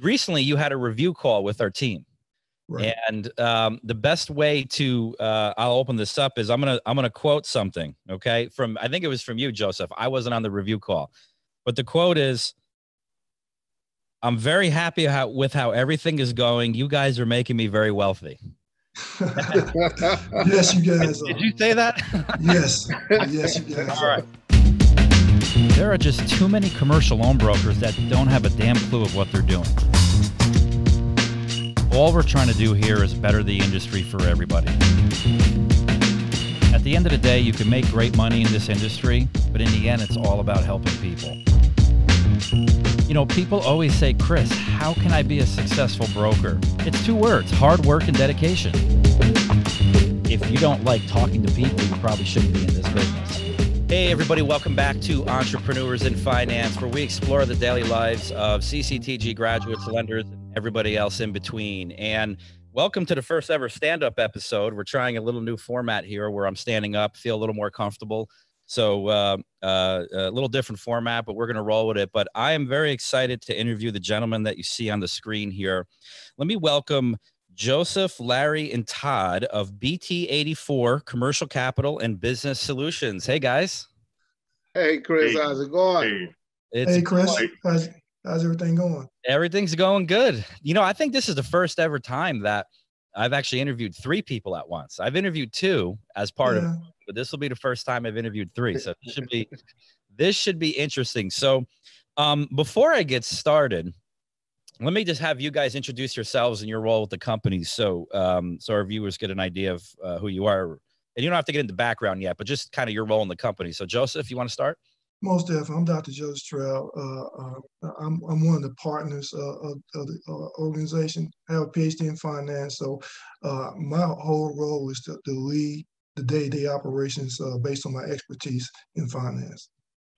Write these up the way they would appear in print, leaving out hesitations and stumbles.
recently you had a review call with our team. Right. And the best way to I'll open this up is I'm gonna quote something, okay? From I think it was from you, Joseph. I wasn't on the review call, but the quote is, "I'm very happy with how everything is going. You guys are making me very wealthy." Yes, you guys are. Did you say that? Yes. Yes, you guys All are. right. There are just too many commercial loan brokers that don't have a damn clue of what they're doing. All we're trying to do here is better the industry for everybody. At the end of the day, you can make great money in this industry, but in the end, it's all about helping people. You know, people always say, Kris, how can I be a successful broker? It's two words, hard work and dedication. If you don't like talking to people, you probably shouldn't be in this business. Hey, everybody, welcome back to Entrepreneurs in Finance, where we explore the daily lives of CCTG graduates, lenders, and everybody else in between. And welcome to the first ever stand-up episode. We're trying a little new format here where I'm standing up, feel a little more comfortable. So a little different format, but we're going to roll with it. But I am very excited to interview the gentleman that you see on the screen here. Let me welcome Joseph, Larry, and Todd of BT84 Commercial Capital and Business Solutions. Hey, guys. Hey, Kris, how's it going? Hey, Kris, how's everything going? Everything's going good. You know, I think this is the first ever time that I've actually interviewed three people at once. I've interviewed two as part of it, but this will be the first time I've interviewed three. So this should be interesting. So before I get started, let me just have you guys introduce yourselves and your role with the company, so our viewers get an idea of who you are. And you don't have to get into background yet, but just kind of your role in the company. So, Joseph, you want to start? Most definitely. I'm Dr. Joseph Trail. I'm one of the partners of the organization. I have a PhD in finance, so my whole role is to lead the day-to-day operations based on my expertise in finance.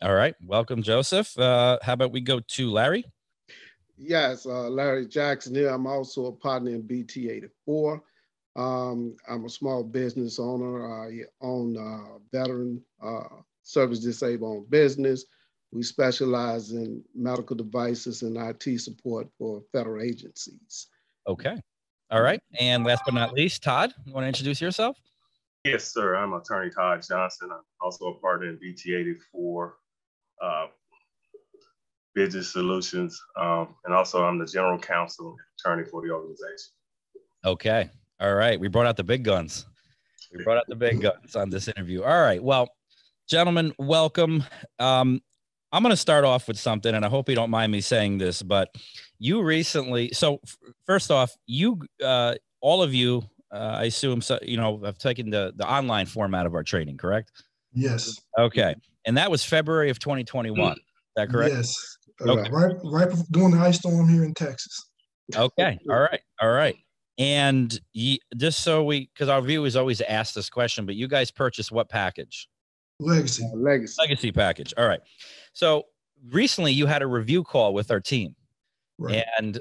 All right. Welcome, Joseph. How about we go to Larry? Yes, Larry Jackson here. I'm also a partner in BT84. I'm a small business owner. I own veteran service disabled business. We specialize in medical devices and IT support for federal agencies. Okay. All right. And last but not least, Todd, you want to introduce yourself? Yes, sir. I'm attorney Todd Johnson. I'm also a partner in BT84. Business Solutions, and also I'm the general counsel and attorney for the organization. Okay. All right. We brought out the big guns. We brought out the big guns on this interview. All right. Well, gentlemen, welcome. I'm going to start off with something, and I hope you don't mind me saying this, but you recently, so first off, you, all of you, I assume, so, you know, have taken the online format of our training, correct? Yes. Okay. And that was February of 2021. Is that correct? Yes. Okay. Right during the ice storm here in Texas. Okay. All right. All right. And just so because our viewers always ask this question, but you guys purchased what package? Legacy package. All right. So recently you had a review call with our team. Right. And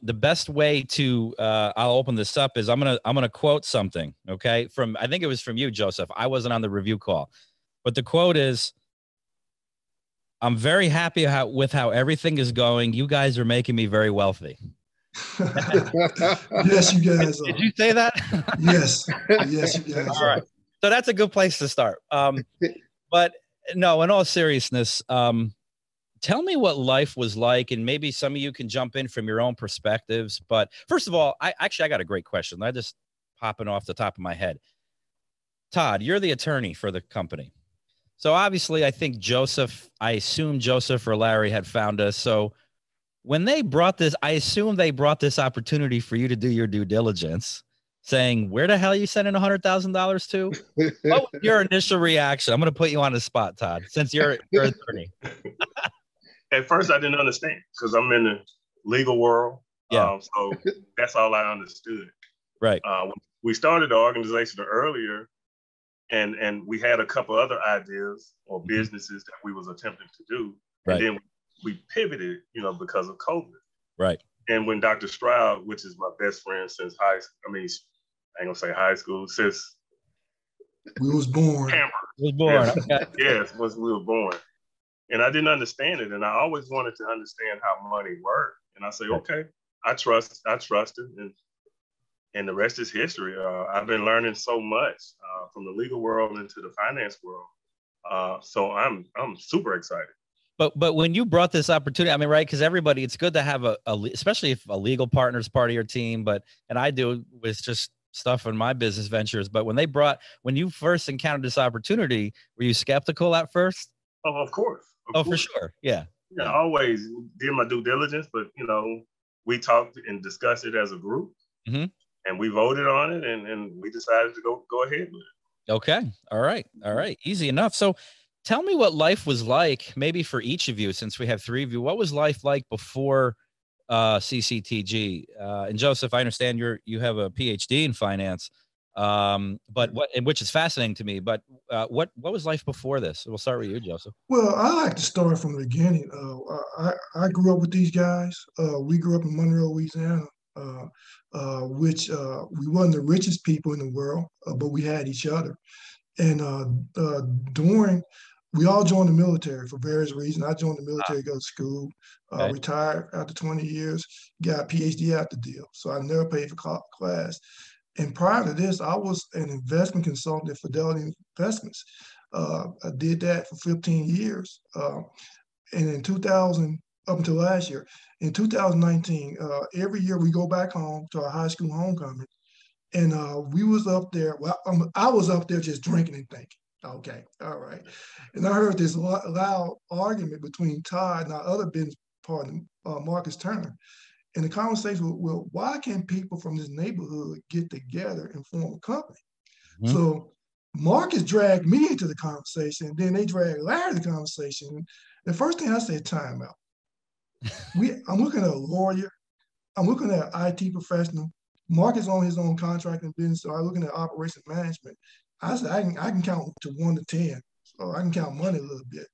the best way to I'll open this up is I'm gonna quote something, okay? From I think it was from you, Joseph. I wasn't on the review call, but the quote is, "I'm very happy with how everything is going. You guys are making me very wealthy." Yes, you guys are. Did you say that? Yes. Yes, you guys All are. right. So that's a good place to start. But no, in all seriousness, tell me what life was like, and maybe some of you can jump in from your own perspectives. But first of all, I got a great question. I just popping off the top of my head. Todd, you're the attorney for the company. So obviously, I think I assume Joseph or Larry had found us. So when they brought this, I assume they brought this opportunity for you to do your due diligence, saying, where the hell are you sending $100,000 to? What was your initial reaction? I'm going to put you on the spot, Todd, since you're an attorney. At first, I didn't understand because I'm in the legal world. Yeah. So that's all I understood. Right. We started the organization earlier. And we had a couple other ideas or businesses that we was attempting to do. Right. And then we pivoted, you know, because of COVID. Right. And when Dr. Stroud, which is my best friend since I ain't gonna say high school, since we was born. Okay. Yes, once we were born. And I didn't understand it. And I always wanted to understand how money worked. And I say, okay, I trusted, and the rest is history. I've been learning so much from the legal world into the finance world. So I'm super excited. But when you brought this opportunity, I mean, right? Because everybody, it's good to have especially if a legal partner's part of your team. And I do with just stuff in my business ventures. But when you first encountered this opportunity, were you skeptical at first? Oh, of course. For sure. Yeah. Yeah. Always did my due diligence, but we talked and discussed it as a group, and we voted on it, and we decided to go ahead with it. Okay. All right. Easy enough. So tell me what life was like, maybe for each of you, since we have three of you. What was life like before CCTG? And Joseph, I understand you have a PhD in finance, which is fascinating to me. But what was life before this? We'll start with you, Joseph. Well, I like to start from the beginning. I grew up with these guys. We grew up in Monroe, Louisiana, which we wasn't the richest people in the world, but we had each other. And we all joined the military for various reasons. I joined the military, go to school, retired after 20 years, got a PhD out the deal. So I never paid for class. And prior to this, I was an investment consultant at Fidelity Investments. I did that for 15 years. And in 2000, up until last year, in 2019, every year we go back home to our high school homecoming. And we was up there. Well, I was up there just drinking and thinking. Okay, all right. And I heard this loud argument between Todd and our other business partner, Marcus Turner. And the conversation was, well, why can't people from this neighborhood get together and form a company? Mm-hmm. So Marcus dragged me into the conversation, and then they dragged Larry into the conversation. The first thing I said, time out. I'm looking at a lawyer. I'm looking at an IT professional. Mark is on his own contracting business, so I'm looking at operation management. I said, I can count to 1 to 10, so I can count money a little bit.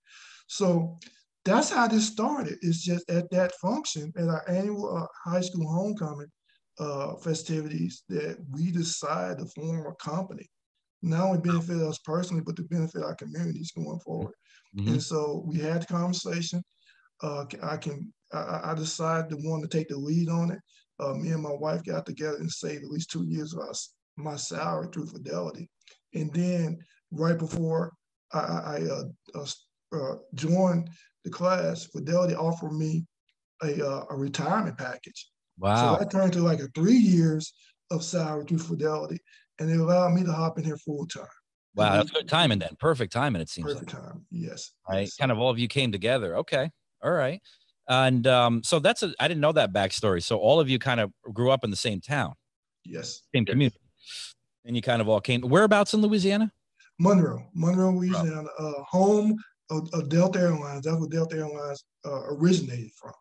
So that's how this started. It's just at that function, at our annual high school homecoming festivities, that we decided to form a company. Not only benefit us personally, but to benefit our communities going forward. Mm-hmm. And so we had the conversation. I decided to want to take the lead on it. Me and my wife got together and saved at least 2 years of my salary through Fidelity. And then right before I joined the class, Fidelity offered me a retirement package. Wow. So that turned to like 3 years of salary through Fidelity, and it allowed me to hop in here full time. Wow, that's good timing then. Perfect timing, it seems. Perfect time, yes. Right, yes. Kind of all of you came together. Okay, all right. And so I didn't know that backstory. So all of you kind of grew up in the same town. Yes. Same community. And you kind of all came. Whereabouts in Louisiana? Monroe, Louisiana. Home of Delta Airlines. That's where Delta Airlines originated from.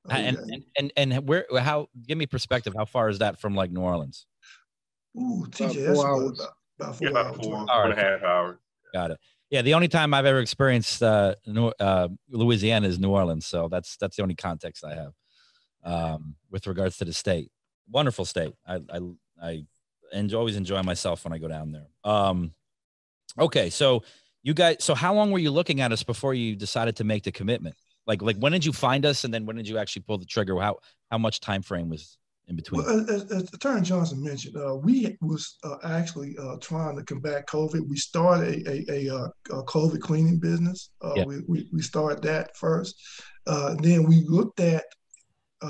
And where? How? Give me perspective. How far is that from like New Orleans? Ooh, TJ, that's about 4 hours. 4.5 hours. Got it. Yeah, the only time I've ever experienced Louisiana is New Orleans, so that's the only context I have with regards to the state. Wonderful state. I always enjoy myself when I go down there. Okay, so you guys. So how long were you looking at us before you decided to make the commitment? Like when did you find us, and then when did you actually pull the trigger? How much time frame was in between? Well, as Attorney Johnson mentioned, we was actually trying to combat COVID. We started a COVID cleaning business. We started that first. Then we looked at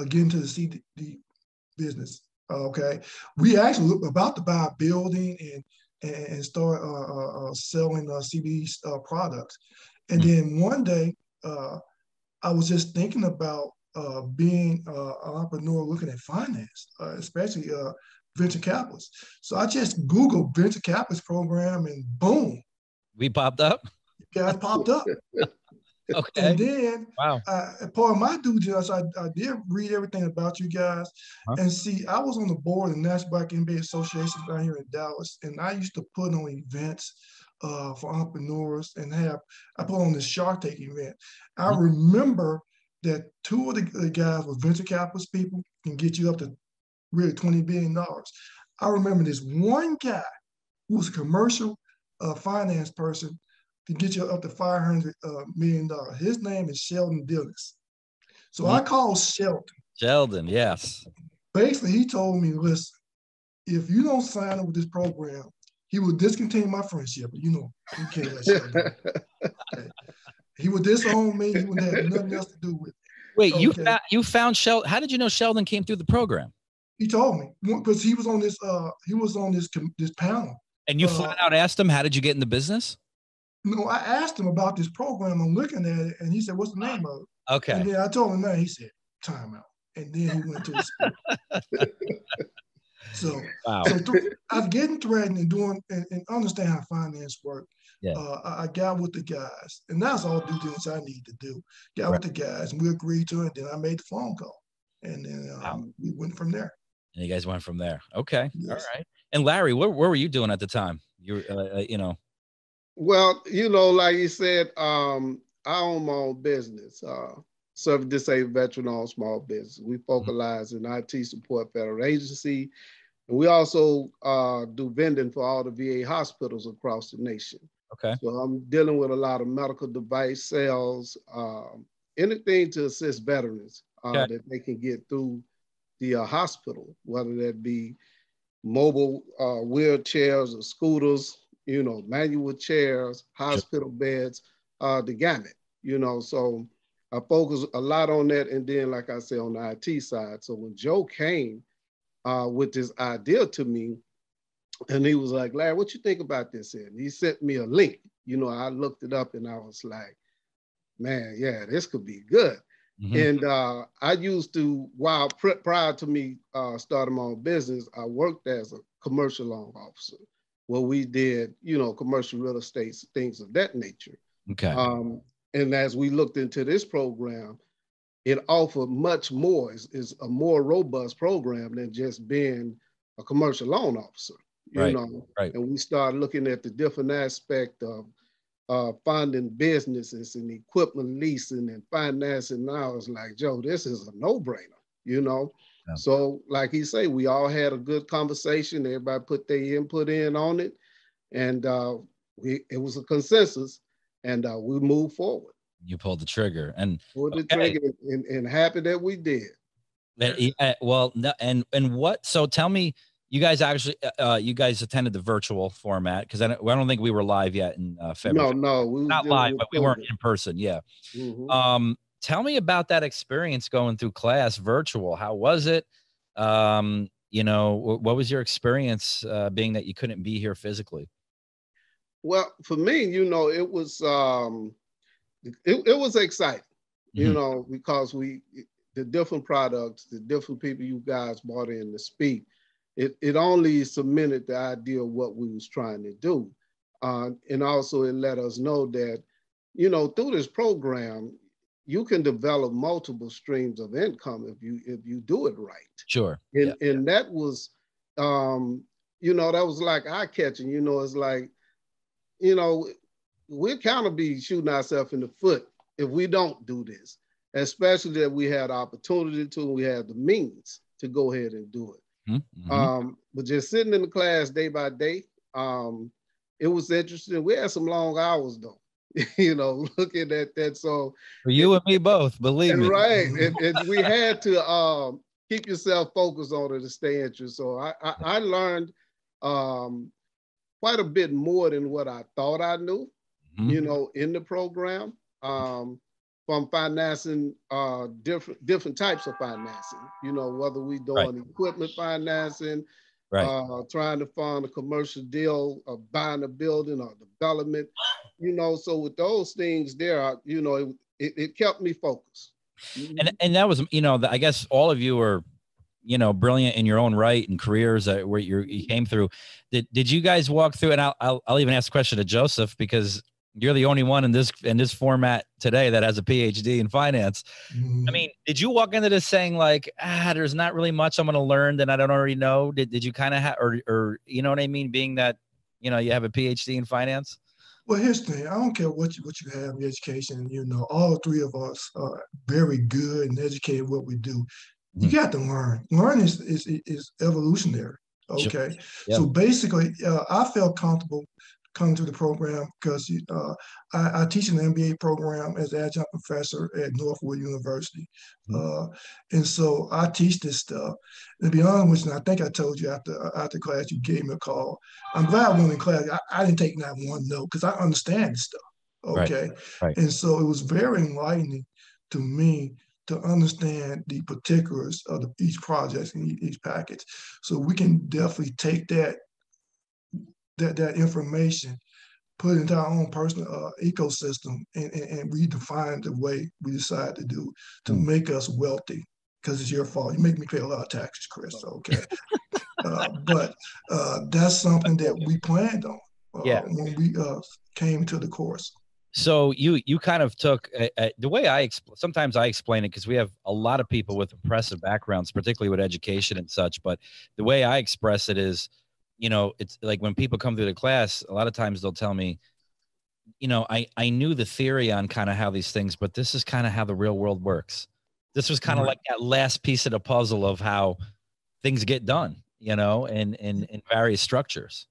getting to the CBD business. Okay, we actually looked about to buy a building and start selling CBD products. And then one day, I was just thinking about being an entrepreneur looking at finance, especially venture capitalists. So I just Googled venture capitalist program, and boom. We popped up? You guys popped up. Okay. And then wow. Part of my due diligence, I did read everything about you guys. And see, I was on the board of the National Black MBA Association down here in Dallas, and I used to put on events for entrepreneurs, and I put on this Shark Tank event. I remember that 2 of the guys were venture capitalist people, can get you up to really $20 billion. I remember this one guy who was a commercial finance person can get you up to $500 million. His name is Sheldon Dillis. So I called Sheldon. Sheldon, yes. basically he told me, listen, if you don't sign up with this program, he will discontinue my friendship. You know, he can't let Sheldon. Okay. He would disown me. He wouldn't have nothing else to do with it. Wait, Okay. you found Sheldon. How did you know Sheldon came through the program? He told me because he was on this this panel. And you flat out asked him, how did you get in the business? No, I asked him about this program. I'm looking at it, and he said, "What's the name of it?" Okay. And then I told him that. He said, "Time out." And then he went to the school. So, wow. I'm getting threatened and doing and understand how finance work. Yeah. I got with the guys, and that's all due diligence I need to do. Got with the guys, and we agreed to it. Then I made the phone call, and then we went from there. And you guys went from there. Okay. Yes. All right. And Larry, what were you doing at the time? You were, you know. Well, you know, like you said, I own my own business, service disabled veteran-owned small business. We focalize in IT support federal agency, and we also do vending for all the VA hospitals across the nation. Okay. So I'm dealing with a lot of medical device sales, anything to assist veterans that they can get through the hospital, whether that be mobile wheelchairs or scooters, you know, manual chairs, hospital beds, the gamut, you know. So I focus a lot on that. And then, like I said, on the IT side. So when Joe came with this idea to me, and he was like, Larry, what you think about this? And he sent me a link. You know, I looked it up and I was like, man, yeah, this could be good. And I used to, prior to me starting my own business, I worked as a commercial loan officer, where we did, you know, commercial real estate, things of that nature. Okay. And as we looked into this program, it offered much more. It's a more robust program than just being a commercial loan officer, you know. Right. And we started looking at the different aspect of funding businesses and equipment leasing and financing. And I was like, Joe, this is a no-brainer, you know? Yeah. So like he said, we all had a good conversation. Everybody put their input in on it. And it was a consensus, and we moved forward. You pulled the trigger. And pulled the trigger and happy that we did. Well, and what, so tell me, you guys actually, you guys attended the virtual format, because I don't think we were live yet in February. No, we not live, but we weren't in person. Yeah. Tell me about that experience going through class virtual. How was it? You know, what was your experience being that you couldn't be here physically? Well, for me, you know, it was exciting, you know, because the different products, the different people you guys brought in to speak, it only cemented the idea of what we was trying to do. And also it let us know that, you know, through this program, you can develop multiple streams of income if you do it right. Sure. And that was, you know, that was like eye-catching. You know, it's like, you know, we'll kind of be shooting ourselves in the foot if we don't do this, especially that we had the opportunity to, we had the means to go ahead and do it. But just sitting in the class day by day, it was interesting. We had some long hours though, you know, looking at that. So for you and me both, believe me. Right. And we had to keep yourself focused on it to stay interested. So I learned quite a bit more than what I thought I knew, you know, in the program, from financing different types of financing, you know, whether we doing equipment financing, trying to fund a commercial deal of buying a building or development, you know. So with those things there, you know, it kept me focused. And that was, you know, I guess all of you are, you know, brilliant in your own right and careers where you came through. Did you guys walk through? And I'll even ask a question to Joseph, because you're the only one in this format today that has a PhD in finance. I mean, did you walk into this saying like, there's not really much I'm going to learn that I don't already know? Did you kind of have, or you know what I mean? Being that, you know, you have a PhD in finance. Well, here's the thing. I don't care what you have in education. You know, all three of us are very good and educated what we do. You got to learn. Learning is evolutionary. Okay. Sure. Yeah. So basically, I felt comfortable come to the program because I teach an MBA program as adjunct professor at Northwood University. And so I teach this stuff. And to be honest with you, I think I told you after class, you gave me a call. I'm glad I went in class. I didn't take not one note because I understand this stuff. Okay. Right. And so it was very enlightening to me to understand the particulars of each project and each package. So we can definitely take that information, put it into our own personal ecosystem and redefine the way we decide to do to make us wealthy, because it's your fault. You make me pay a lot of taxes, Kris, okay? But that's something that we planned on when we came to the course. So you kind of took the way sometimes I explain it, because we have a lot of people with impressive backgrounds, particularly with education and such. But the way I express it is, it's like when people come through the class, a lot of times they'll tell me, I knew the theory on kind of how these things, but this is kind of how the real world works. This was kind of like that last piece of the puzzle of how things get done, in various structures.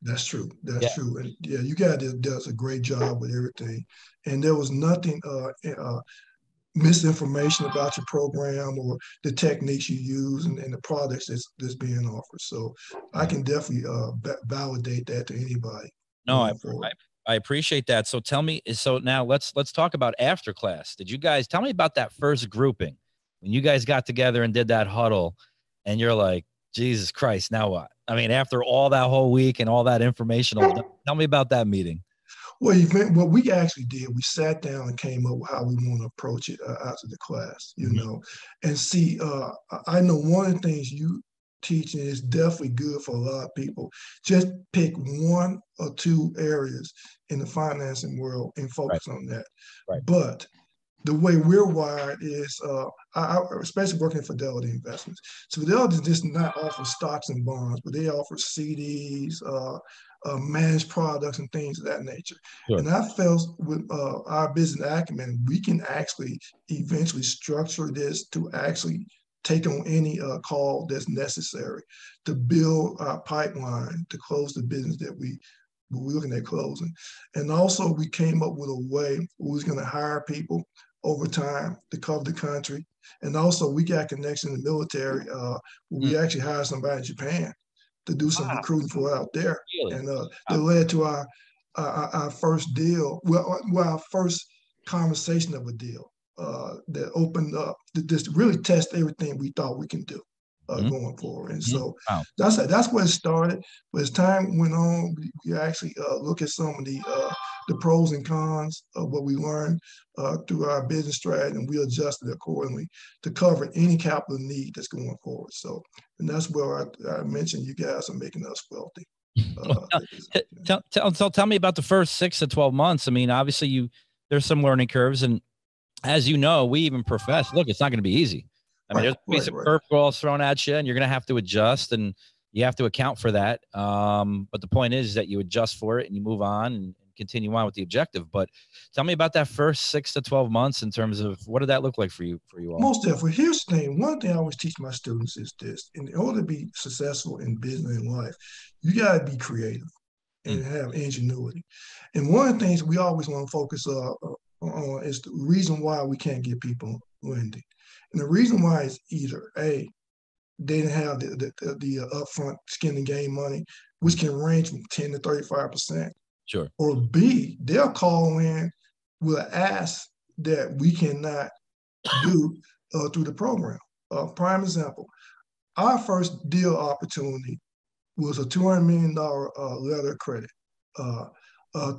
That's true. That's true. And you guys does a great job with everything. And there was nothing misinformation about your program or the techniques you use and the products that's being offered. So I can definitely validate that to anybody. No, I appreciate that. So tell me, so now let's talk about after class. Did you guys tell me about that first grouping when you guys got together and did that huddle and you're like, Jesus Christ, now what? I mean, after all that whole week and all that informational, tell me about that meeting. Well, what we actually did, we sat down and came up with how we want to approach it after the class, and see, I know one of the things you teaching is definitely good for a lot of people. Just pick one or two areas in the financing world and focus on that. Right. But the way we're wired is, I especially working in Fidelity Investments. So Fidelity does not offer stocks and bonds, but they offer CDs, managed products and things of that nature. Sure. And I felt with our business acumen, we can actually eventually structure this to actually take on any call that's necessary to build our pipeline to close the business that we're looking at closing. And also we came up with a way we was going to hire people over time to cover the country. And also we got connection in the military where we actually hired somebody in Japan to do some recruiting for out there. Really? And that led to our first deal, our first conversation of a deal that opened up to just really test everything we thought we can do going forward. And so that's where it started. But as time went on, we actually look at some of the pros and cons of what we learned through our business strategy, and we adjusted accordingly to cover any capital need that's going forward. So, and that's where I mentioned you guys are making us wealthy. Tell me about the first 6 to 12 months. I mean, obviously there's some learning curves, and as you know, we even profess, look, it's not going to be easy. I mean, there's going to be some curveballs thrown at you, and you're going to have to adjust, and you have to account for that. But the point is that you adjust for it and you move on and continue on with the objective. But tell me about that first 6 to 12 months in terms of what did that look like for you all? Most definitely. Here's the thing. One thing I always teach my students is this: in order to be successful in business and life, you got to be creative and have ingenuity. And one of the things we always want to focus on is the reason why we can't get people lending. And the reason why is either A, they didn't have the upfront skin in the game money, which can range from 10 to 35%. Sure. Or B, they'll call in with an ask that we cannot do through the program. Prime example, our first deal opportunity was a $200 million letter of credit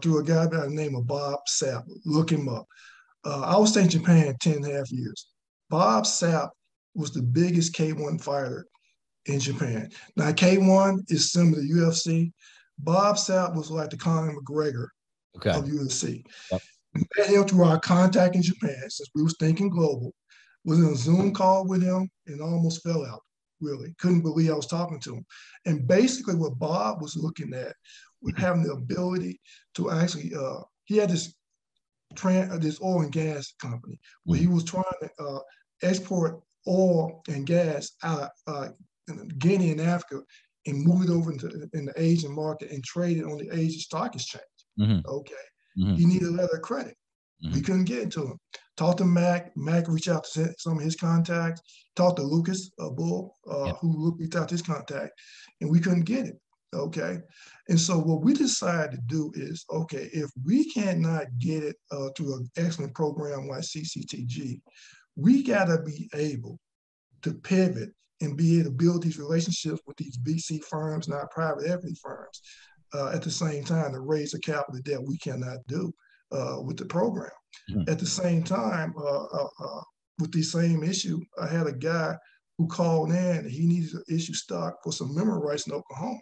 through a guy by the name of Bob Sapp. Look him up. I was in Japan 10 and a half years. Bob Sapp was the biggest K1 fighter in Japan. Now, K1 is similar to UFC. Bob Sapp was like the Conor McGregor of UFC. Yep. We met him through our contact in Japan, since we was thinking global. Was in a Zoom call with him and almost fell out, really. Couldn't believe I was talking to him. And basically what Bob was looking at was having the ability to actually, he had this oil and gas company where he was trying to export oil and gas out of Guinea and Africa and move it over in the Asian market and trade it on the Asian stock exchange. Okay. He needed a letter of credit. We couldn't get it to him. Talked to Mac. Mac reached out to some of his contacts. Talked to Lucas Bull, who reached out to his contact, and we couldn't get it. Okay. And so what we decided to do is, okay, if we cannot get it through an excellent program like CCTG, we got to be able to pivot and be able to build these relationships with these VC firms, not private equity firms, at the same time to raise the capital that we cannot do with the program. At the same time, with the same issue, I had a guy who called in. He needed to issue stock for some mineral rights in Oklahoma,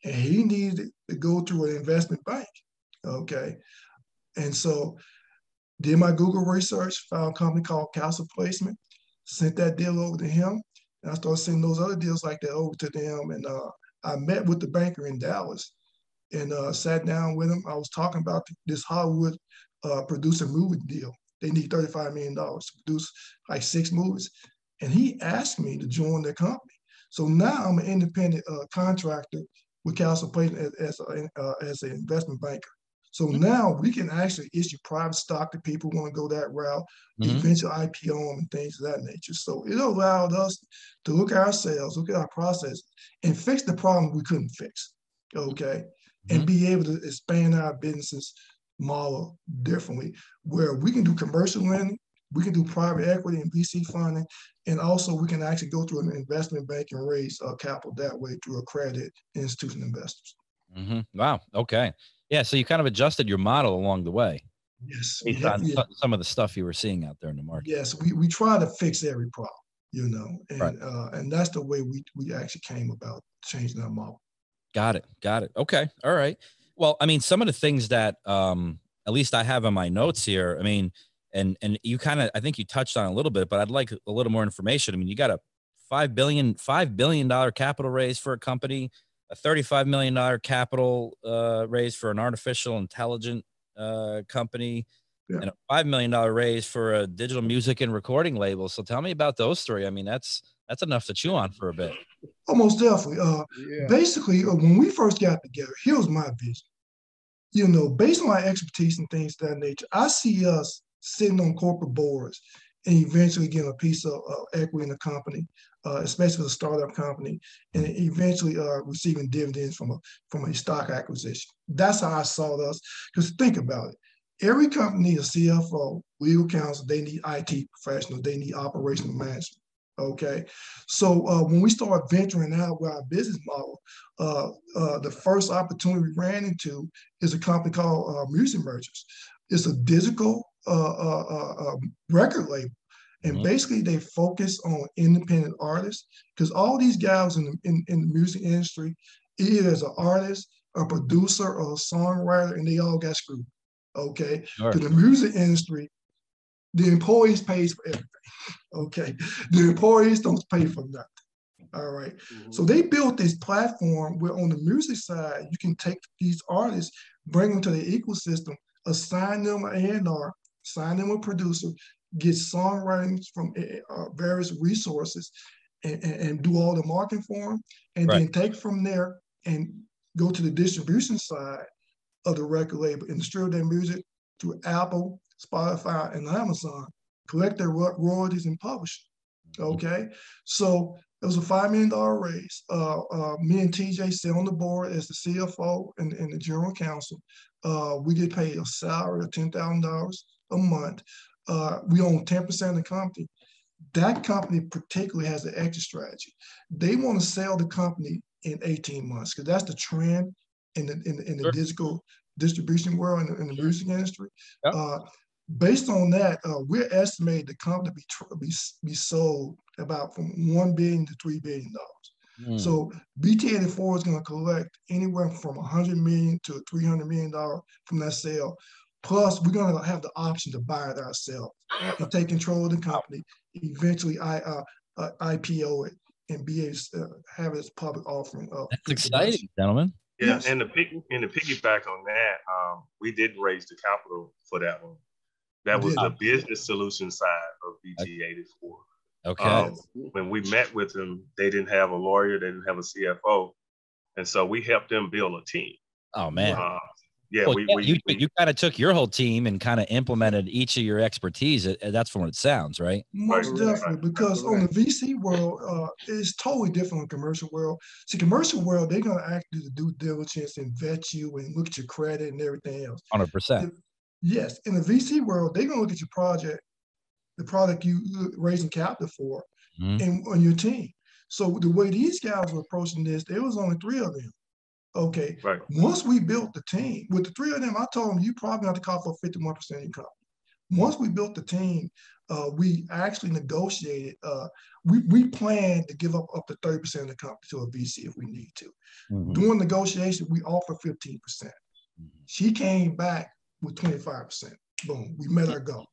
and he needed to go through an investment bank. Okay, and so did my Google research, found a company called Castle Placement, sent that deal over to him, and I started sending those other deals like that over to them. And I met with the banker in Dallas and sat down with him. I was talking about this Hollywood producer movie deal. They need $35 million to produce like 6 movies. And he asked me to join their company. So now I'm an independent contractor with Castle Placement as an investment banker. So now we can actually issue private stock to people who want to go that route, eventually IPO them and things of that nature. So it allowed us to look at ourselves, look at our process, and fix the problem we couldn't fix, okay? And be able to expand our business model differently, where we can do commercial lending, we can do private equity and VC funding, and also we can actually go through an investment bank and raise capital that way through accredited institutional investors. Wow. Okay. Yeah. So you kind of adjusted your model along the way. Yes. Based on some of the stuff you were seeing out there in the market. Yes. We try to fix every problem, you know, and right. And that's the way we actually came about changing our model. Got it. Okay. All right. Well, I mean, some of the things that at least I have in my notes here, I mean, and you kind of, I think you touched on a little bit, but I'd like a little more information. I mean, you got a $5 billion capital raise for a company, a $35 million capital raise for an artificial intelligence company, and a $5 million raise for a digital music and recording label. So tell me about those 3. I mean, that's enough to chew on for a bit. Almost definitely. Basically, when we first got together, here was my vision. You know, based on our expertise and things of that nature, I see us sitting on corporate boards and eventually getting a piece of equity in the company, especially a startup company, and eventually receiving dividends from a stock acquisition. That's how I saw us. Because think about it. Every company needs a CFO, legal counsel, they need IT professionals, they need operational management. Okay, so when we started venturing out with our business model, the first opportunity we ran into is a company called Music Merchants. It's a digital record label, and basically they focus on independent artists, because all these guys in the music industry, either as an artist, a producer, or a songwriter, and they all got screwed. Okay, to the music industry, the employees pays for everything. Okay, the employees don't pay for nothing. All right. So they built this platform where on the music side, you can take these artists, bring them to the ecosystem, assign them an A&R, assign them a producer, get songwriting from various resources, and do all the marketing for them, and then take from there and go to the distribution side of the record label and distribute their music through Apple, Spotify, and Amazon, collect their royalties and publish. Okay, so it was a $5 million raise. Me and TJ sit on the board as the CFO and the general counsel. We get paid a salary of $10,000 a month. We own 10% of the company. That company particularly has an exit strategy. They want to sell the company in 18 months, because that's the trend in the digital distribution world, in the music industry. Based on that, we're estimating the company to be sold about from $1 billion to $3 billion. So BT84 is going to collect anywhere from $100 million to $300 million from that sale. Plus, we're going to have the option to buy it ourselves and take control of the company, eventually IPO it, and be able to have it as public offering. That's exciting, gentlemen. Yeah, yes. and the piggyback on that, we did raise the capital for that one. That was the business solution side of BT84. Okay. When we met with them, they didn't have a lawyer, they didn't have a CFO. And so we helped them build a team. Oh man. Yeah, well, you kind of took your whole team and kind of implemented each of your expertise. That's from what it sounds, right? Most definitely, because on the VC world, it's totally different on the commercial world. See, commercial world, they're going to actually do the due diligence and vet you and look at your credit and everything else. 100%. Yes, in the VC world, they're going to look at your project, the product you raising capital for, and on your team. So the way these guys were approaching this, there was only 3 of them. Okay. Right. Once we built the team, with the 3 of them, I told them, you probably have to call for 51% income. Once we built the team, we actually negotiated. We planned to give up to 30% of the company to a VC if we need to. During negotiation, we offered 15%. She came back with 25%. Boom, we met our goal.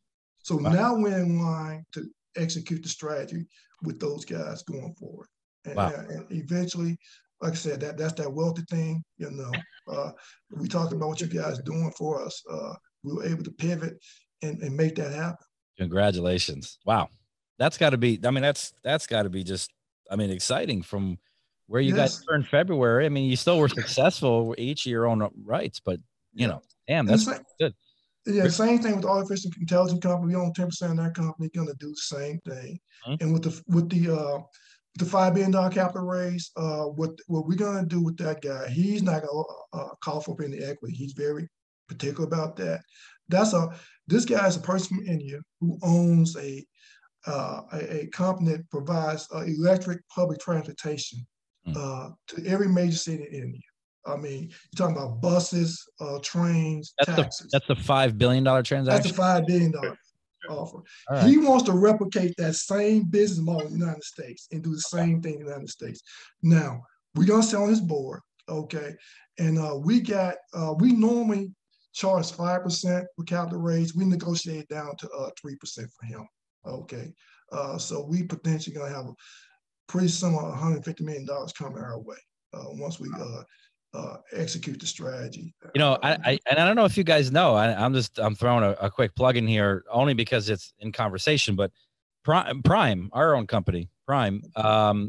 So now we're in line to execute the strategy with those guys going forward. And eventually, like I said, that's that wealthy thing. You know, we talked about what you guys are doing for us. We were able to pivot and make that happen. Congratulations! Wow, that's got to be. I mean, that's got to be just. I mean, exciting from where you guys were in February. I mean, you still were successful each of your own rights, but you know, damn, that's good. Yeah, same thing with the artificial intelligence company. We own 10% of that company. Going to do the same thing. And with the $5 billion capital raise, what we're going to do with that guy? He's not going to call for any equity. He's very particular about that. This guy is a person from India who owns a company that provides electric public transportation to every major city in India. I mean, you're talking about buses, trains, taxis. That's the $5 billion transaction? That's the $5 billion offer. Right. He wants to replicate that same business model in the United States and do the same thing in the United States. Now, we're going to sit on his board, okay? And we normally charge 5% for capital raise. We negotiate down to 3% for him, okay? So we potentially going to have a pretty similar $150 million coming our way once we execute the strategy. You know, I don't know if you guys know, I'm throwing a quick plug in here only because it's in conversation, but Prime, our own company, Prime,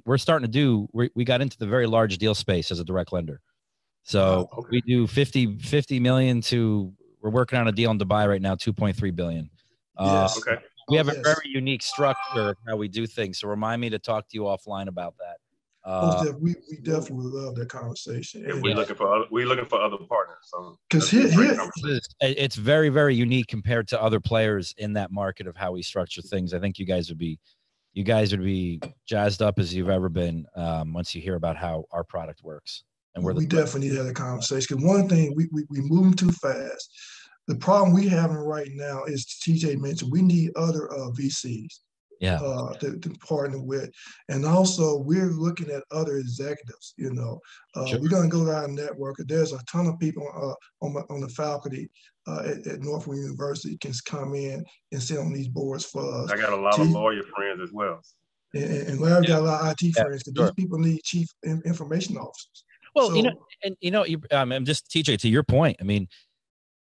we're starting to do, we got into the very large deal space as a direct lender. So we do 50 million to, we're working on a deal in Dubai right now, 2.3 billion. We have a very unique structure of how we do things. So remind me to talk to you offline about that. We definitely would love that conversation. And we're looking for other partners. So because it's very, very unique compared to other players in that market of how we structure things. I think you guys would be jazzed up as you've ever been once you hear about how our product works. And we definitely need to have a conversation. Because one thing, we moving too fast. The problem we having right now is, TJ mentioned, we need other VCs to partner with. And also, we're looking at other executives, you know. We're going to go to our network. There's a ton of people on the faculty at Northwood University can come in and sit on these boards for us. I got a lot of lawyer friends as well. And Larry got a lot of IT friends, because these people need chief information officers. Well, so, I'm just, TJ, to your point, I mean,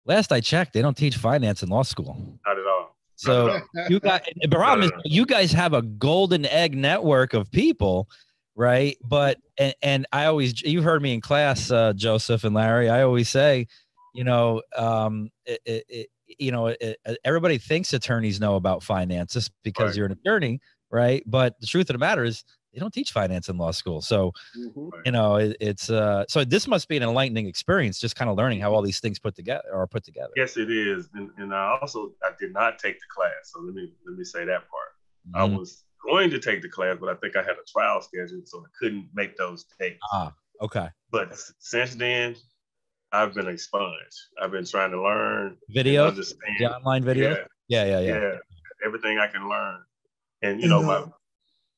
last I checked, they don't teach finance in law school. Not at all. So the problem is you guys have a golden egg network of people, right? But, and I always, you heard me in class, Joseph and Larry, I always say, everybody thinks attorneys know about finances because you're an attorney, right? But the truth of the matter is, they don't teach finance in law school. So, it's so this must be an enlightening experience, just kind of learning how all these things are put together. Yes, it is. And I did not take the class. So let me say that part. I was going to take the class, but I think I had a trial schedule, so I couldn't make those dates. Okay. But since then, I've been a sponge. I've been trying to learn videos, understand the online videos. Yeah. Everything I can learn. And my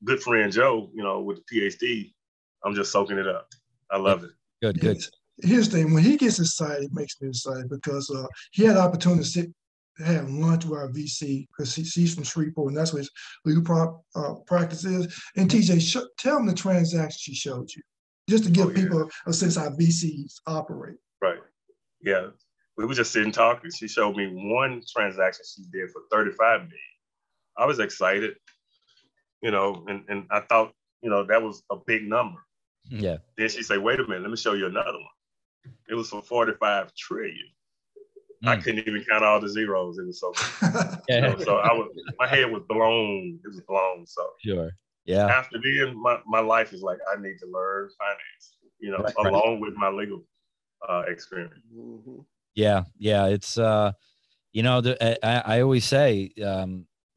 good friend Joe, with the PhD, I'm just soaking it up. I love it. Good. Here's the thing: when he gets excited, it makes me excited, because he had the opportunity to have lunch with our VC, because he's from Shreveport, and that's what his legal practice is. And TJ, tell him the transaction she showed you, just to give people a sense how VCs operate. Right. Yeah. We were just sitting talking. She showed me one transaction she did for $35 million. I was excited. And I thought, that was a big number. Yeah. Then she say, wait a minute, let me show you another one. It was for 45 trillion. I couldn't even count all the zeros. It was so, so my head was blown. It was blown. So sure. Yeah. After then, my life is like, I need to learn finance, right. along with my legal experience. Mm-hmm. Yeah. It's, I always say,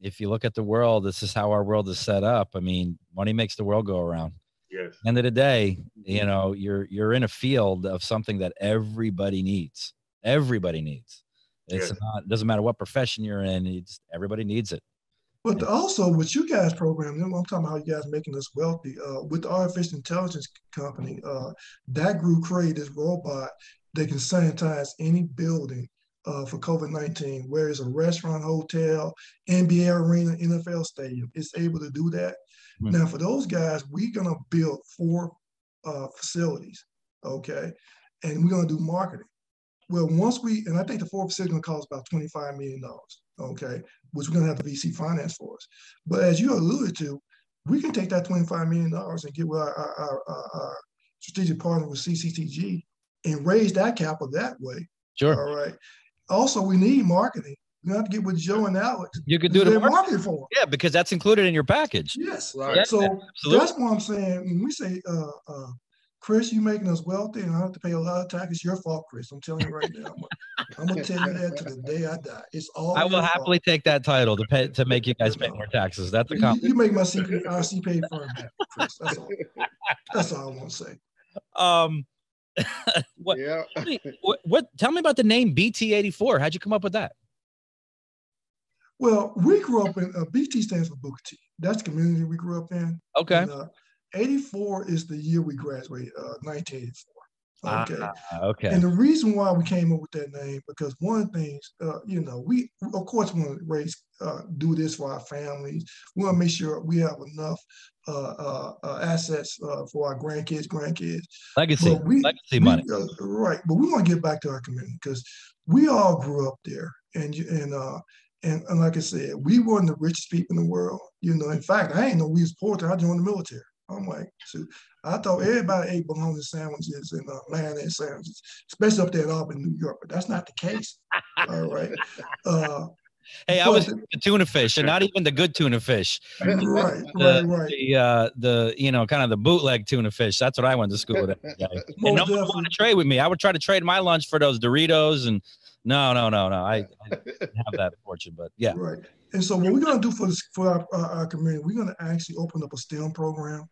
if you look at the world, this is how our world is set up. I mean, money makes the world go around. Yes. End of the day, you're in a field of something that everybody needs. Everybody needs. It's not, it doesn't matter what profession you're in. Everybody needs it. But also with you guys program, I'm talking about how you guys making us wealthy. With the artificial intelligence company, that group created this robot that can sanitize any building for COVID-19, where it's a restaurant, hotel, NBA arena, NFL stadium. It's able to do that. Mm-hmm. Now, for those guys, we're going to build 4 facilities, okay? And we're going to do marketing. Well, and I think the 4 facilities going to cost about $25 million, okay? Which we're going to have the VC finance for us. But as you alluded to, we can take that $25 million and get with our strategic partner with CCTG and raise that capital that way. Sure. All right. Also, we need marketing. We have to get with Joe and Alex. You could do the marketing for them. Yeah, because that's included in your package. Yes. Right. So absolutely. That's what I'm saying. When we say, Kris, you making us wealthy and I have to pay a lot of tax, it's your fault, Kris. I'm telling you right now. I'm going to tell you that to the day I die. It's all I will happily take that title to make you guys pay more taxes. That's a compliment. You make my CPA firm happy, Kris. That's all. That's all I want to say. Tell me about the name BT84. How'd you come up with that? Well, we grew up in BT stands for Booker T. That's the community we grew up in. Okay. And, 84 is the year we graduated, 1984. Okay. Okay. And the reason why we came up with that name, because one of the things, we of course want to do this for our families. We want to make sure we have enough assets for our grandkids. Legacy money. Right. But we want to give back to our community because we all grew up there. And like I said, we weren't the richest people in the world. In fact, I ain't know we was poor till I joined the military. I'm like, so I thought everybody ate bologna sandwiches and mayonnaise sandwiches, especially up there in Albany, New York. But that's not the case. All right. Hey, I was the tuna fish, and not even the good tuna fish. Right. The kind of the bootleg tuna fish. That's what I went to school with. And no one wanted to trade with me. I would try to trade my lunch for those Doritos, and no. I didn't have that fortune, but yeah. Right. And so what we're going to do for our community, we're going to actually open up a STEM program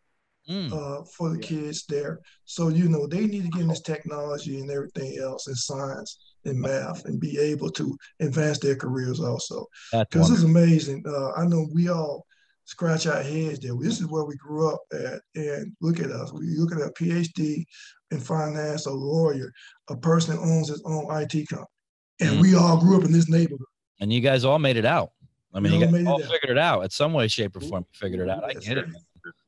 for the kids there. So, they need to get in this technology and everything else and science and math and be able to advance their careers also. Because it's amazing. I know we all scratch our heads there. This is where we grew up at. And look at us. We look at a PhD in finance, a lawyer, a person that owns his own IT company. And we all grew up in this neighborhood. And you guys all made it out. I mean, you guys all figured it out. At some way, shape, or form, you figured it out. I get it.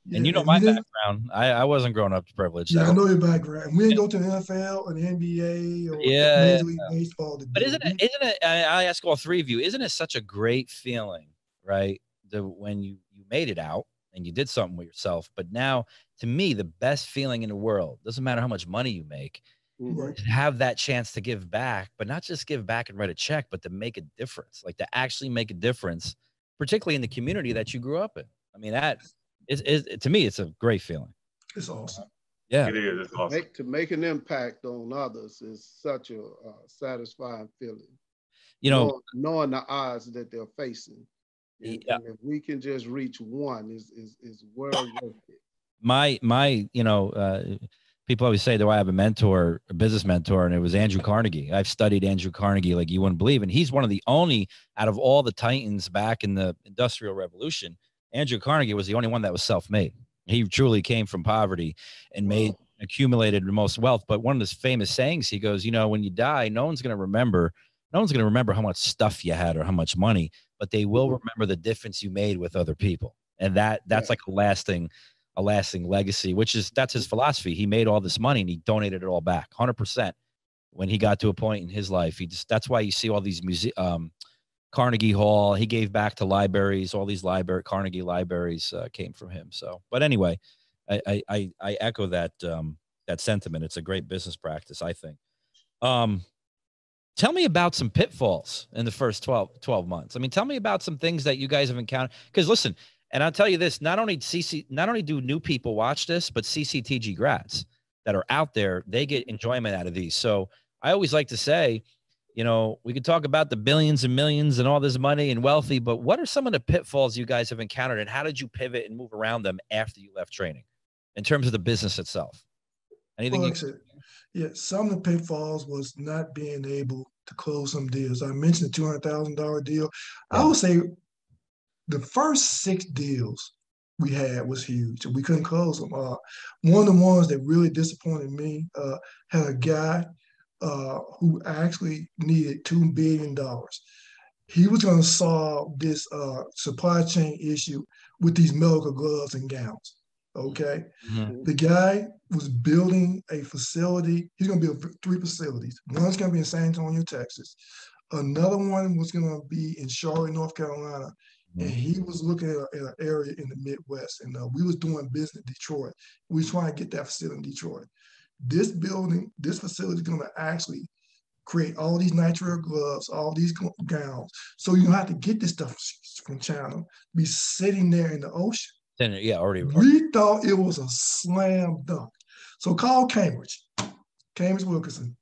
Yeah, and my background, I wasn't growing up privileged. Yeah, I know your background. We didn't go to the NFL or the NBA or Major League Baseball. But isn't it, I ask all 3 of you, isn't it such a great feeling, right? When you made it out and you did something with yourself. But now, to me, the best feeling in the world, doesn't matter how much money you make, to have that chance to give back, but not just give back and write a check, but to make a difference, like to actually make a difference, particularly in the community that you grew up in. I mean, that is to me, it's a great feeling. It's awesome. Yeah, it is. It's awesome. To make an impact on others is such a satisfying feeling. Knowing the odds that they're facing, and if we can just reach one, is well worth it. People always say, do I have a business mentor? And it was Andrew Carnegie. I've studied Andrew Carnegie like you wouldn't believe. And he's one of the only, out of all the titans back in the Industrial Revolution, Andrew Carnegie was the only one that was self-made. He truly came from poverty and accumulated the most wealth. But one of his famous sayings, he goes, when you die, no one's going to remember how much stuff you had or how much money, but they will remember the difference you made with other people. And that's like a lasting legacy, that's his philosophy. He made all this money and he donated it all back 100%. When he got to a point in his life, that's why you see all these Carnegie Hall, he gave back to libraries, all these Carnegie libraries came from him. So, but anyway, I echo that that sentiment. It's a great business practice, I think. Tell me about some pitfalls in the first 12 months. I mean, tell me about some things that you guys have encountered. Because listen, and I'll tell you this, not only do new people watch this, but CCTG grads that are out there, they get enjoyment out of these. So I always like to say, you know, we could talk about the billions and millions and all this money and wealthy, but what are some of the pitfalls you guys have encountered, and how did you pivot and move around them after you left training in terms of the business itself? Anything? Well, yeah, some of the pitfalls was not being able to close some deals. I mentioned the $200,000 deal. Yeah. I would say the first 6 deals we had was huge, and we couldn't close them. One of the ones that really disappointed me had a guy who actually needed $2 billion. He was going to solve this supply chain issue with these medical gloves and gowns. Okay. Mm-hmm. The guy was building a facility. He's going to build 3 facilities. One's going to be in San Antonio, Texas. Another one was going to be in Charlotte, North Carolina. Mm-hmm. And he was looking at an area in the Midwest. And we was doing business in Detroit. We were trying to get that facility in Detroit. This facility is going to actually create all these nitrile gloves, all these gowns. So you don't have to get this stuff from China, be sitting there in the ocean. Yeah, already. We thought it was a slam dunk. So call Cambridge Wilkinson,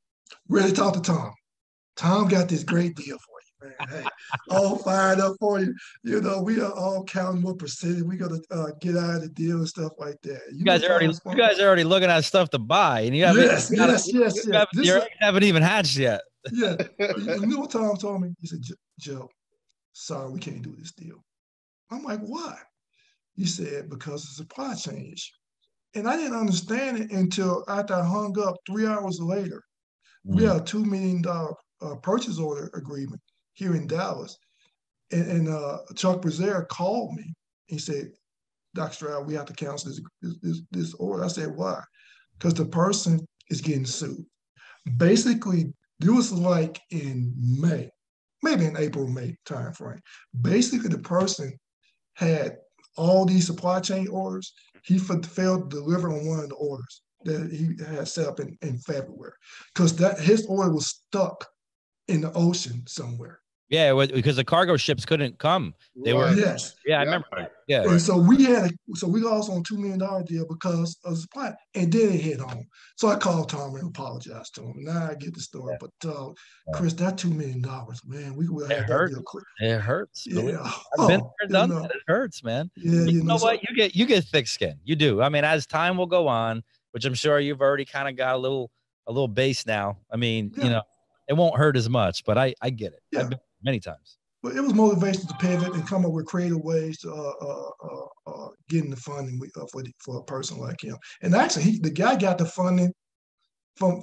ready to talk to Tom. Tom got this great deal for you, man. Hey, all fired up for you. You know, we are all counting what percentage we got to get out of the deal and stuff like that. You guys are already looking at stuff to buy, and you haven't. Yes. You haven't even hatched yet. Yeah. You know what Tom told me? He said, Joe, sorry, we can't do this deal. I'm like, why? He said, because of the supply chain issue. And I didn't understand it until after I hung up 3 hours later. Mm-hmm. We had a $2 million purchase order agreement here in Dallas. And Chuck Brazier called me. He said, Dr. Stroud, we have to cancel this order. I said, why? Because the person is getting sued. Basically, it was like in May, maybe in April, May timeframe. Basically, the person had all these supply chain orders. He failed to deliver on one of the orders that he had set up in February, because his order was stuck in the ocean somewhere. Yeah, because the cargo ships couldn't come. They were. Yes. Yeah, I remember that. Yeah. And so we lost on a $2 million deal because of supply, and then it hit home. So I called Tom and apologized to him. Now I get the story, but Kris, that $2 million, man, we will have that deal quick. It hurts. Yeah, I've been there and done that. It hurts, man. Yeah, you know what? You get thick skin. You do. I mean, as time will go on, which I'm sure you've already kind of got a little base now. I mean, you know, it won't hurt as much, but I get it. Yeah. I've been many times. But it was motivation to pivot and come up with creative ways to getting the funding for a person like him. And actually, the guy got the funding from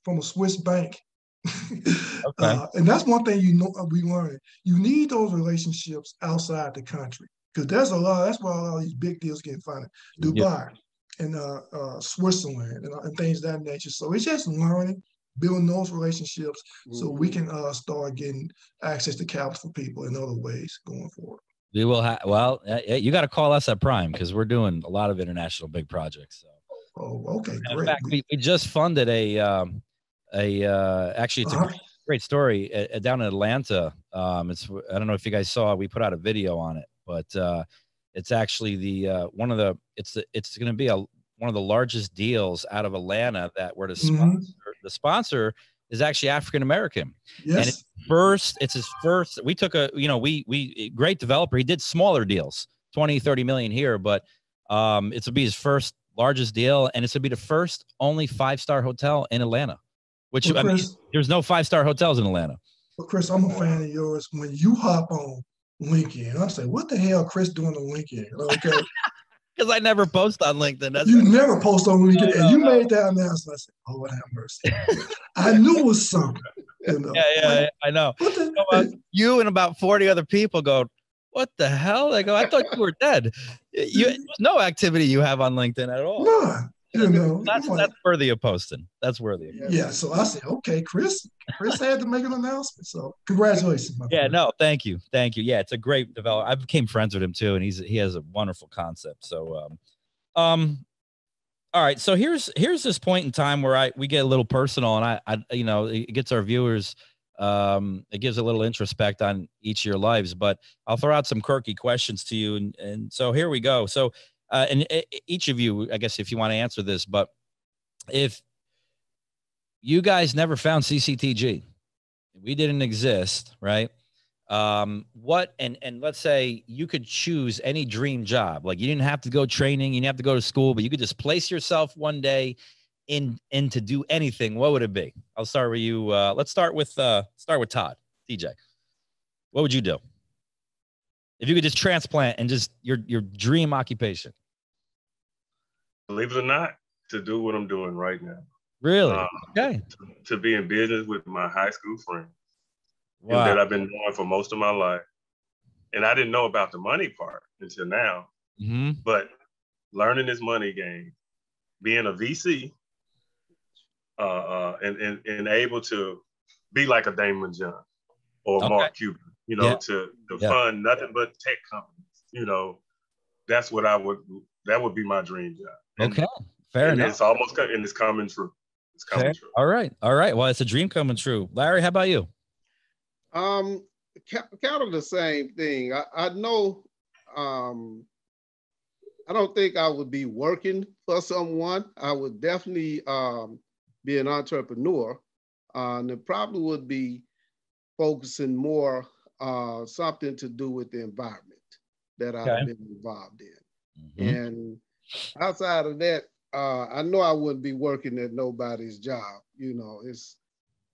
a Swiss bank. Okay. And that's one thing we learned. You need those relationships outside the country, because there's a lot. That's why a lot of these big deals get funded. Dubai and Switzerland and things of that nature. So it's just learning, building those relationships, so we can start getting access to capital for people in other ways going forward. We will you got to call us at Prime, because we're doing a lot of international big projects. So. Oh, okay, great. In fact, we just funded actually it's a great story down in Atlanta. I don't know if you guys saw, we put out a video on it, but it's actually it's going to be one of the largest deals out of Atlanta that were the sponsor is actually African-American. Yes. And it's his first, we took we great developer. He did smaller deals, 20, 30 million here, but it's to be his first largest deal. And it's to be the first only 5-star hotel in Atlanta, which Kris, there's no 5-star hotels in Atlanta. Well, Kris, I'm a fan of yours. When you hop on LinkedIn, I say, what the hell Kris doing on LinkedIn? Okay. Because I never post on LinkedIn. You never post on LinkedIn. And you made that announcement. I said, oh, what have mercy. I knew it was something. You know? Yeah, I know. You and about 40 other people go, what the hell? I go, I thought you were dead. There's no activity you have on LinkedIn at all. None. You know, that's worthy of posting. That's worthy. Yeah. So I said, okay, Kris had to make an announcement. So congratulations, my friend. No, thank you. Yeah, it's a great developer. I became friends with him too, and he has a wonderful concept. So, All right. So here's this point in time where we get a little personal, and I you know, it gets our viewers, it gives a little introspect on each of your lives, but I'll throw out some quirky questions to you. And so here we go. So, and each of you, I guess if you want to answer this, but if you guys never found CCTG, we didn't exist, right? What, and let's say you could choose any dream job, like you didn't have to go training, you didn't have to go to school, but you could just place yourself one day in to do anything. What would it be? I'll start with you. Let's start with Todd, TJ. What would you do if you could just transplant and just your dream occupation? Believe it or not, to do what I'm doing right now. Really? Okay. To be in business with my high school friends. Wow. That I've been doing for most of my life. And I didn't know about the money part until now. Mm-hmm. But learning this money game, being a VC, and able to be like a Damon John or Mark Cuban, you know, to fund nothing but tech companies, you know, that would be my dream job. And, fair enough. It's almost, and it's coming true. It's coming true. All right. Well, it's a dream coming true. Larry, how about you? Kind of the same thing. I know, I don't think I would be working for someone. I would definitely be an entrepreneur. And it probably would be focusing more something to do with the environment that I've been involved in. Mm-hmm. And outside of that, I know I wouldn't be working at nobody's job. You know, it's,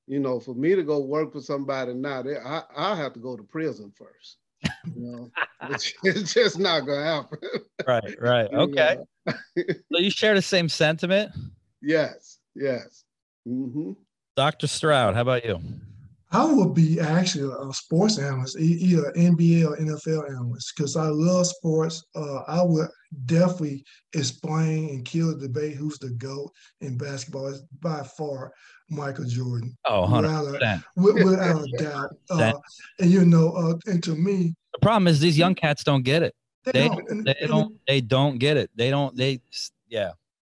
you know, for me to go work for somebody now, I have to go to prison first. You know, it's just not gonna happen. Right. Okay. So you share the same sentiment? Yes. Mm-hmm. Dr. Stroud, how about you? I would be actually a sports analyst, either NBA or NFL analyst, because I love sports. I would definitely explain and kill the debate who's the GOAT in basketball. It's by far Michael Jordan. Oh, 100%. Without a doubt. And, you know, and to me, the problem is these young cats don't get it. They don't get it. Yeah.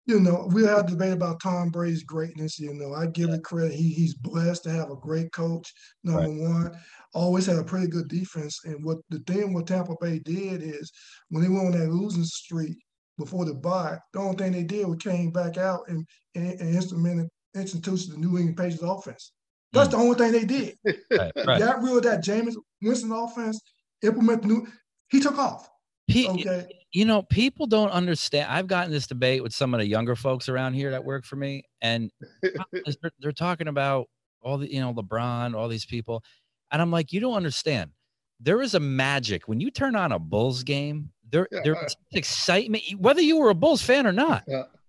You know, we had a debate about Tom Brady's greatness. You know, I give it credit. He's blessed to have a great coach, number one. Always had a pretty good defense. And what Tampa Bay did is when they went on that losing streak before the bye, the only thing they did was came back out and instituted the New England Patriots offense. That's the only thing they did. Got rid of that Jameis Winston offense, implement the new. He took off. You know, people don't understand. I've gotten this debate with some of the younger folks around here that work for me, and they're talking about all the, you know, LeBron, all these people. And I'm like, you don't understand. There is a magic when you turn on a Bulls game. There is excitement, whether you were a Bulls fan or not.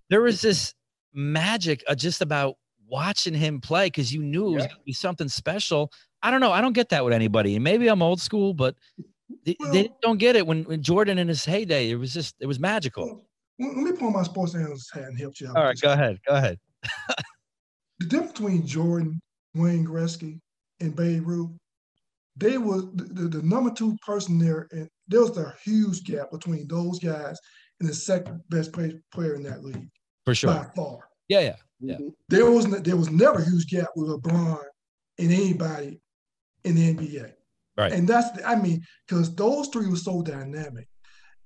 There is this magic just about watching him play because you knew it was going to be something special. I don't know. I don't get that with anybody. And maybe I'm old school, but they don't get it when Jordan in his heyday, it was magical. Let me pull my sports analyst hat and help you out. All right, go ahead. The difference between Jordan, Wayne Gretzky, and Babe Ruth, they were the number two person there, and there was a huge gap between those guys and the second best player in that league. For sure. By far. Yeah. There was never a huge gap with LeBron and anybody in the NBA. Right. And because those three were so dynamic.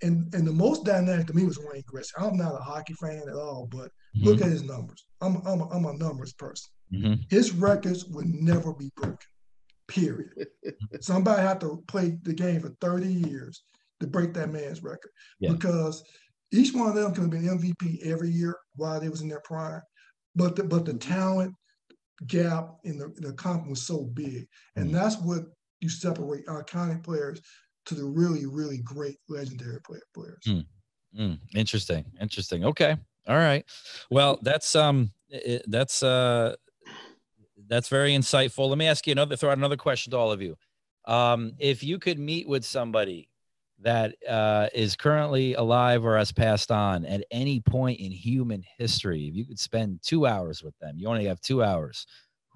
And the most dynamic to me was Wayne Gretzky. I'm not a hockey fan at all, but look at his numbers. I'm a numbers person. Mm-hmm. His records would never be broken, period. Somebody had to play the game for 30 years to break that man's record. Yeah. Because each one of them could have been MVP every year while they was in their prime. But the talent gap in the comp was so big. And that's what you separate iconic players to the really, really great legendary players. Interesting. Okay. All right. Well, that's very insightful. Let me ask you throw out another question to all of you. If you could meet with somebody that is currently alive or has passed on at any point in human history, if you could spend 2 hours with them, you only have 2 hours,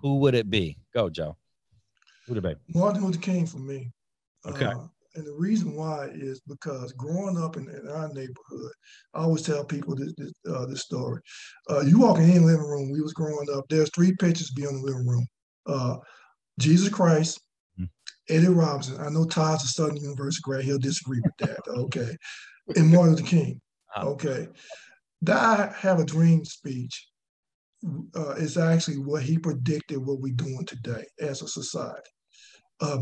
who would it be? Go, Joe. Who would it be? Martin Luther King for me. Okay. And the reason why is because growing up in our neighborhood, I always tell people this story. You walk in any living room, we was growing up, there's 3 pictures beyond the living room. Jesus Christ, Eddie Robinson. I know Todd's a Southern University grad. He'll disagree with that. Okay. And Martin Luther King. Okay. That I Have a Dream speech is actually what he predicted what we're doing today as a society.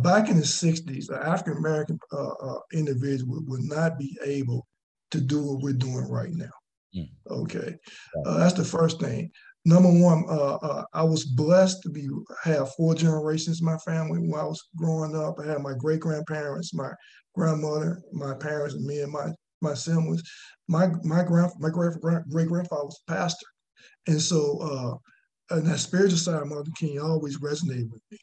Back in the 60s, an African American individual would not be able to do what we're doing right now. Okay. That's the first thing. Number one, I was blessed to have 4 generations in my family when I was growing up. I had my great-grandparents, my grandmother, my parents, and me and my siblings. My great-grandfather was a pastor. And so and that spiritual side of Martin King always resonated with me.